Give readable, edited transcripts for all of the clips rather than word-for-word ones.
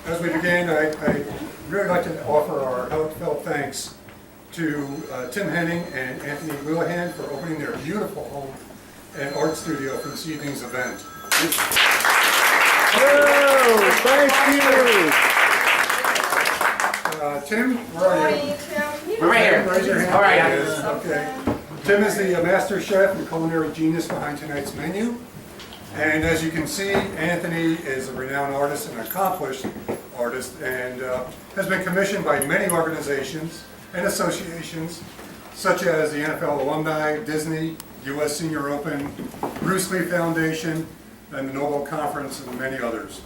As we begin, I'd really like to offer our heartfelt thanks to Tim Henning and Anthony Wheelahan for opening their beautiful home and art studio for this evening's event. Oh, thank you. Tim, where are you? We're right here. Raise your hand. All right. Yes, okay. Tim is the master chef and culinary genius behind tonight's menu. And as you can see, Anthony is a renowned artist and accomplished artist, and has been commissioned by many organizations and associations, such as the NFL Alumni, Disney, U.S. Senior Open, Bruce Lee Foundation, and the Nobel Conference, and many others.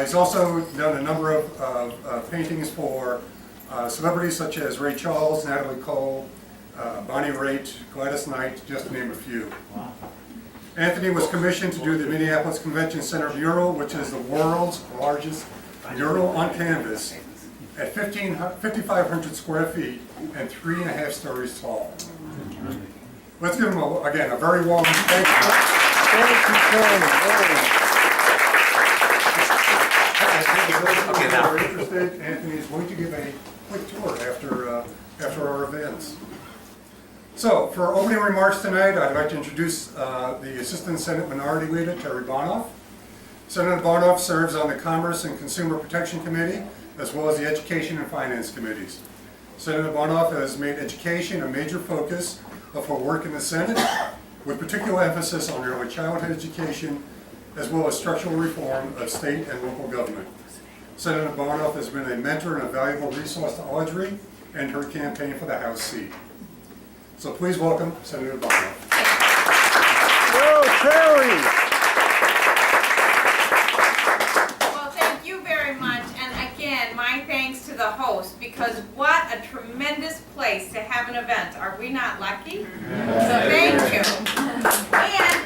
He's also done a number of paintings for celebrities such as Ray Charles, Natalie Cole, Bonnie Raitt, Gladys Knight, just to name a few. Wow. Anthony was commissioned to do the Minneapolis Convention Center mural, which is the world's largest mural on canvas at 5,500 square feet and 3.5 stories tall. Let's give him, again, a very warm thank you. Thank you, Tony. Okay, now. If you're interested, Anthony is going to give a quick tour after our events. So, for opening remarks tonight, I'd like to introduce the Assistant Senate Minority Leader, Terry Bonoff. Senator Bonoff serves on the Commerce and Consumer Protection Committee, as well as the Education and Finance Committees. Senator Bonoff has made education a major focus of her work in the Senate, with particular emphasis on early childhood education, as well as structural reform of state and local government. Senator Bonoff has been a mentor and a valuable resource to Audrey and her campaign for the House seat. So please welcome Senator Briton. Go, Terry! Well, thank you very much, and again, my thanks to the host, because what a tremendous place to have an event. Are we not lucky? So thank you. And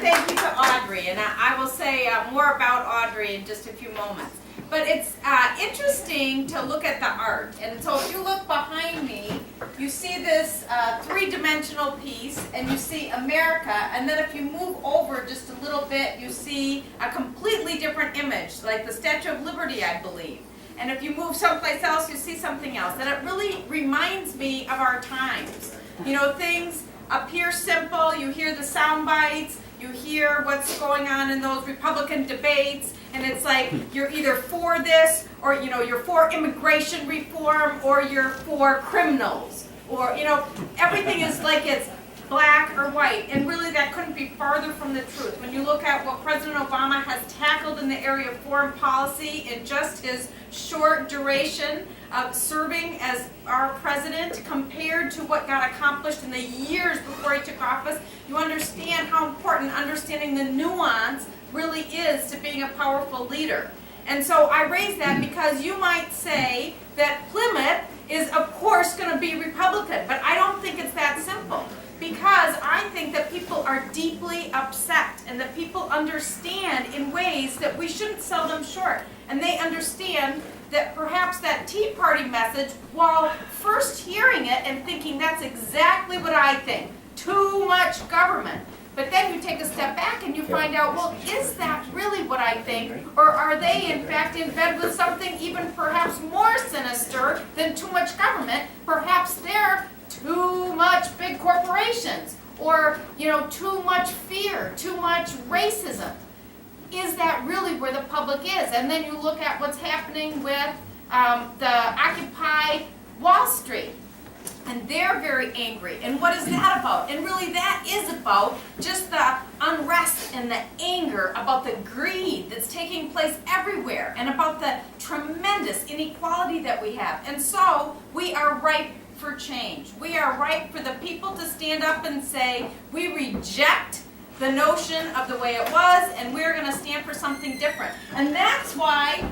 thank you to Audrey, and I will say more about Audrey in just a few moments. But it's interesting to look at the art. And so if you look behind me, you see this three-dimensional piece, and you see America. And then if you move over just a little bit, you see a completely different image, like the Statue of Liberty, I believe. And if you move someplace else, you see something else. And it really reminds me of our times. You know, things appear simple. You hear the sound bites. You hear what's going on in those Republican debates. And it's like you're either for this, or you're for immigration reform, or you're for criminals, or everything is like it's black or white, and really that couldn't be farther from the truth. When you look at what President Obama has tackled in the area of foreign policy in just his short duration of serving as our president, compared to what got accomplished in the years before he took office, you understand how important understanding the nuance really is to being a powerful leader. And so I raise that because you might say that Plymouth is of course going to be Republican, but I don't think it's that simple, because I think that people are deeply upset, and that people understand in ways that we shouldn't sell them short. And they understand that perhaps that Tea Party message, while first hearing it and thinking that's exactly what I think, too much government, but then you take a step back and you find out, well, is that really what I think? Or are they, in fact, in bed with something even perhaps more sinister than too much government? Perhaps they're too much big corporations, or, too much fear, too much racism. Is that really where the public is? And then you look at what's happening with the Occupy Wall Street. And they're very angry. And what is that about? And really that is about just the unrest and the anger about the greed that's taking place everywhere, and about the tremendous inequality that we have. And so we are ripe for change. We are ripe for the people to stand up and say, we reject the notion of the way it was, and we're going to stand for something different. And that's why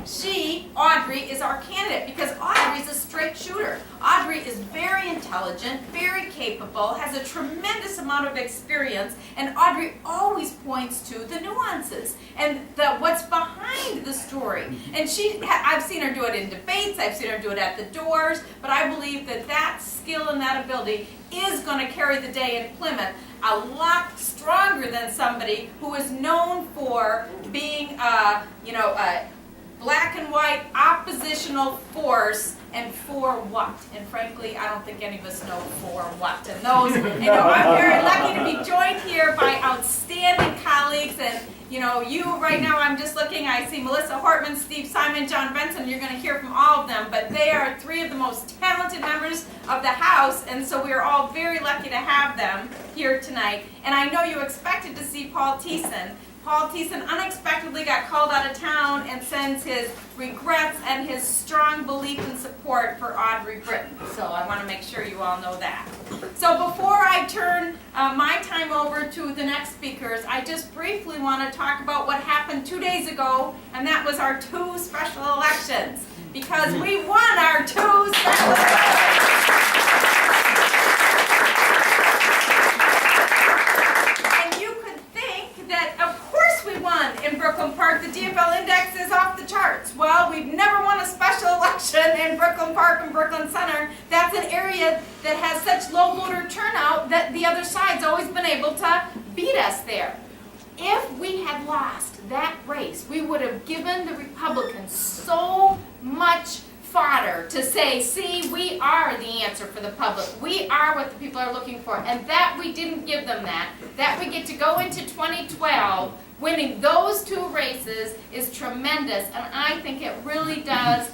Audrey, is our candidate, because Audrey is a straight shooter. Audrey is very intelligent, very capable, has a tremendous amount of experience, and Audrey always points to the nuances and what's behind the story. And I've seen her do it in debates, I've seen her do it at the doors, but I believe that skill and that ability is going to carry the day in Plymouth a lot stronger than somebody who is known for being, black and white oppositional force, and for what? And frankly, I don't think any of us know for what. And those, you know, I'm very lucky to be joined here by outstanding colleagues. And you know, you right now, I'm just looking, I see Melissa Hortman, Steve Simon, John Benson. You're going to hear from all of them, but they are three of the most talented members of the House, and so we are all very lucky to have them here tonight. And I know you expected to see Paul Thiessen. Paul Thiessen unexpectedly got called out of town and sends his regrets and his strong belief and support for Audrey Briton. So I want to make sure you all know that. So before I turn my time over to the next speakers, I just briefly want to talk about what happened 2 days ago, and that was our 2 special elections. Because we won our 2 special elections. In Brooklyn Park, the DFL index is off the charts. Well, we've never won a special election in Brooklyn Park and Brooklyn Center. That's an area that has such low voter turnout that the other side's always been able to beat us there. If we had lost that race, we would have given the Republicans so much fodder to say, see, we are the answer for the public. We are what the people are looking for. And that we didn't give them that. That we get to go into 2012 winning those 2 races is tremendous. And I think it really does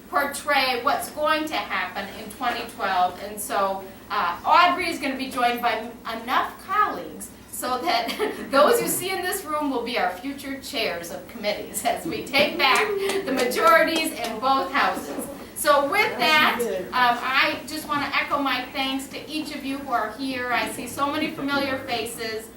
portray what's going to happen in 2012. And so Audrey is going to be joined by enough colleagues so that those you see in this room will be our future chairs of committees as we take back the majorities in both houses. So with that, I just want to echo my thanks to each of you who are here. I see so many familiar faces.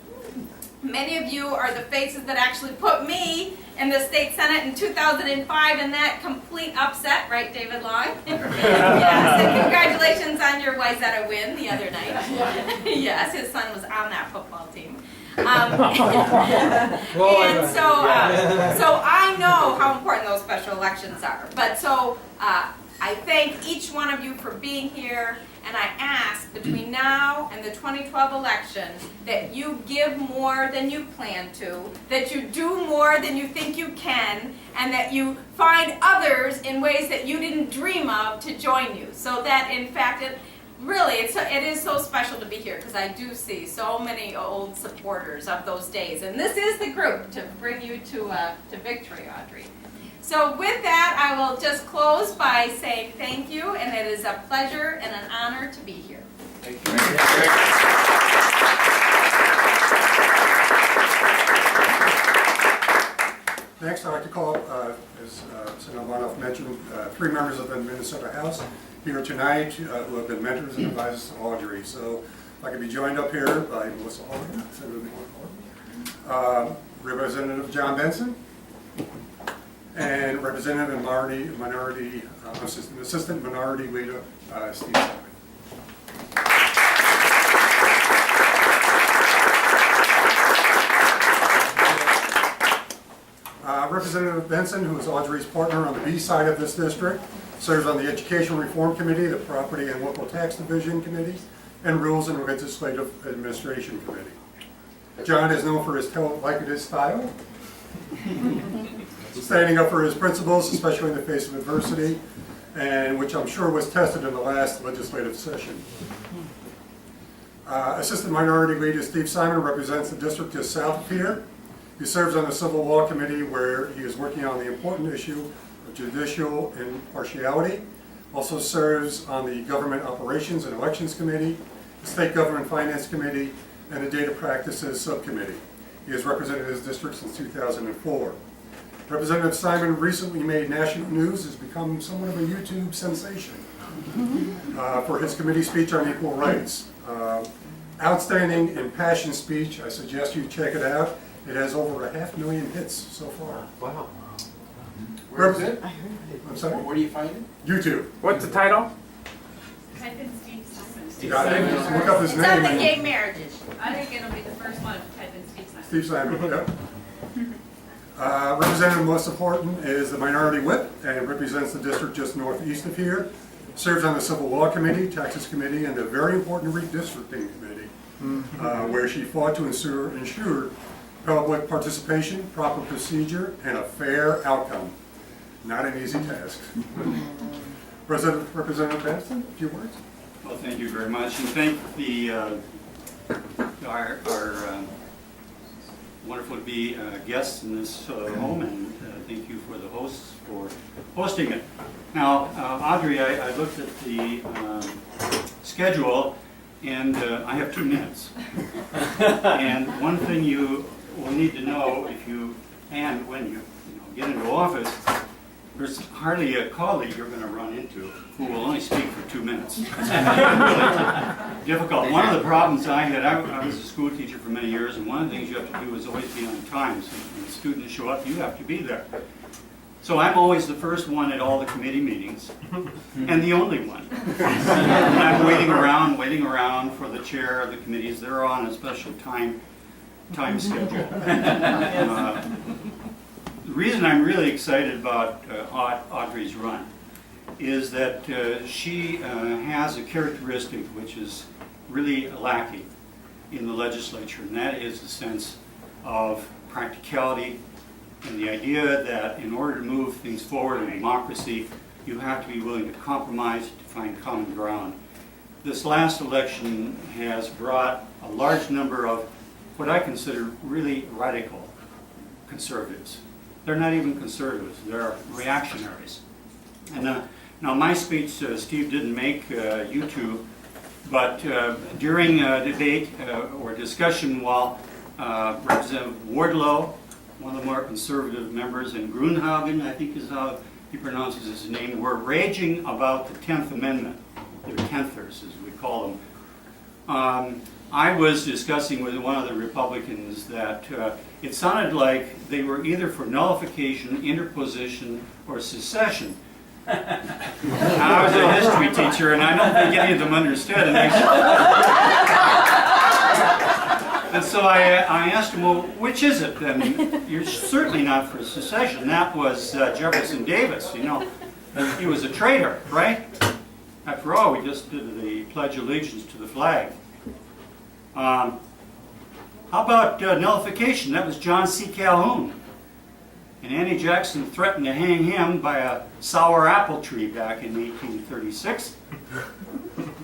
Many of you are the faces that actually put me in the state senate in 2005 in that complete upset, right, David Long? Yes, and congratulations on your Wayzata win the other night. Yes, his son was on that football team. And so I know how important those special elections are. But so I thank each one of you for being here, and I ask between now and the 2012 election that you give more than you plan to, that you do more than you think you can, and that you find others in ways that you didn't dream of to join you. So that in fact it is so special to be here, because I do see so many old supporters of those days, and this is the group to bring you to victory, Audrey. So with that, I will just close by saying thank you, and it is a pleasure and an honor to be here. Thank you. Next, I'd like to call up, as Senator Bonoff mentioned, 3 members of the Minnesota House here tonight who have been mentors and advisors to Audrey. So if I could be joined up here by Melissa Hortman, Senator Hortman, Representative John Benson, and Representative Assistant Minority Leader Steve Simon. Representative Benson, who is Audrey's partner on the B side of this district, serves on the Education Reform Committee, the Property and Local Tax Division Committee, and Rules and Legislative Administration Committee. John is known for his tell-it-like-it-is style, standing up for his principles, especially in the face of adversity, and which I'm sure was tested in the last legislative session. Assistant Minority Leader Steve Simon represents the district just south of here. He serves on the Civil Law Committee, where he is working on the important issue of judicial impartiality. Also serves on the Government Operations and Elections Committee, the State Government Finance Committee, and the Data Practices Subcommittee. He has represented his district since 2004. Representative Simon recently made national news, has become somewhat of a YouTube sensation for his committee speech on equal rights. Outstanding impassioned speech. I suggest you check it out. It has over 500,000 hits so far. Wow. Where is it? I'm sorry? Where do you find it? YouTube. What's the title? Type in Steve Simon. Got it. Just look up his It's name. on the and- gay marriages. I think it'll be the first one to type in Steve Simon. Steve Simon, yep. Representative Melissa Horton is the Minority Whip and represents the district just northeast of here. Serves on the Civil Law Committee, Taxes Committee, and the very important Redistricting Committee, where she fought to ensure public participation, proper procedure, and a fair outcome. Not an easy task. Representative Benson, a few words? Well, thank you very much, and thank our wonderful to be guests in this home, and thank you for the hosts for hosting it. Now, Audrey, I looked at the schedule, and I have 2 minutes. And one thing you will need to know if you, and when you get into office, there's hardly a colleague you're going to run into who will only speak for 2 minutes. It's really difficult. One of the problems I had, I was a school teacher for many years, and one of the things you have to do is always be on time. So when students show up, you have to be there. So I'm always the first one at all the committee meetings, and the only one. And I'm waiting around for the chair of the committees. They're on a special time schedule. The reason I'm really excited about Audrey's run is that she has a characteristic which is really lacking in the legislature, and that is the sense of practicality and the idea that in order to move things forward in democracy, you have to be willing to compromise to find common ground. This last election has brought a large number of what I consider really radical conservatives. They're not even conservatives, they're reactionaries. And now my speech, Steve didn't make YouTube, but during a debate or discussion while Representative Wardlow, one of the more conservative members, and Grunhagen, I think is how he pronounces his name, were raging about the 10th Amendment, the 10thers as we call them. I was discussing with one of the Republicans that it sounded like they were either for nullification, interposition, or secession. I was a history teacher, and I don't think any of them understood. And so I asked him, well, which is it then? You're certainly not for secession. That was Jefferson Davis, you know. He was a traitor, right? After all, we just did the Pledge of Allegiance to the flag. How about nullification? That was John C. Calhoun. And Annie Jackson threatened to hang him by a sour apple tree back in 1836.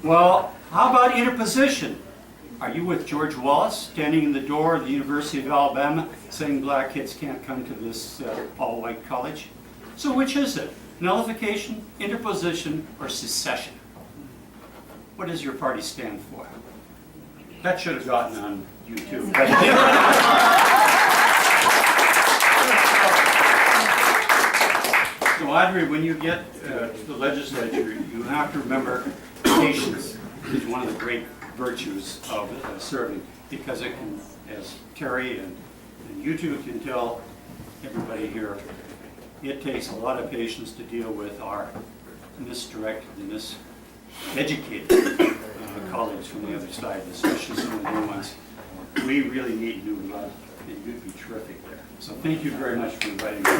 Well, how about interposition? Are you with George Wallace standing in the door of the University of Alabama saying black kids can't come to this all-white college? So which is it? Nullification, interposition, or secession? What does your party stand for? That should have gotten on YouTube. So Audrey, when you get to the legislature, you have to remember patience is one of the great virtues of serving, because it can, as Terry and you two can tell everybody here, it takes a lot of patience to deal with our misdirected and miseducated colleagues from the other side, especially some of the new ones. We really need new blood, and you'd be terrific there. So thank you very much for inviting me.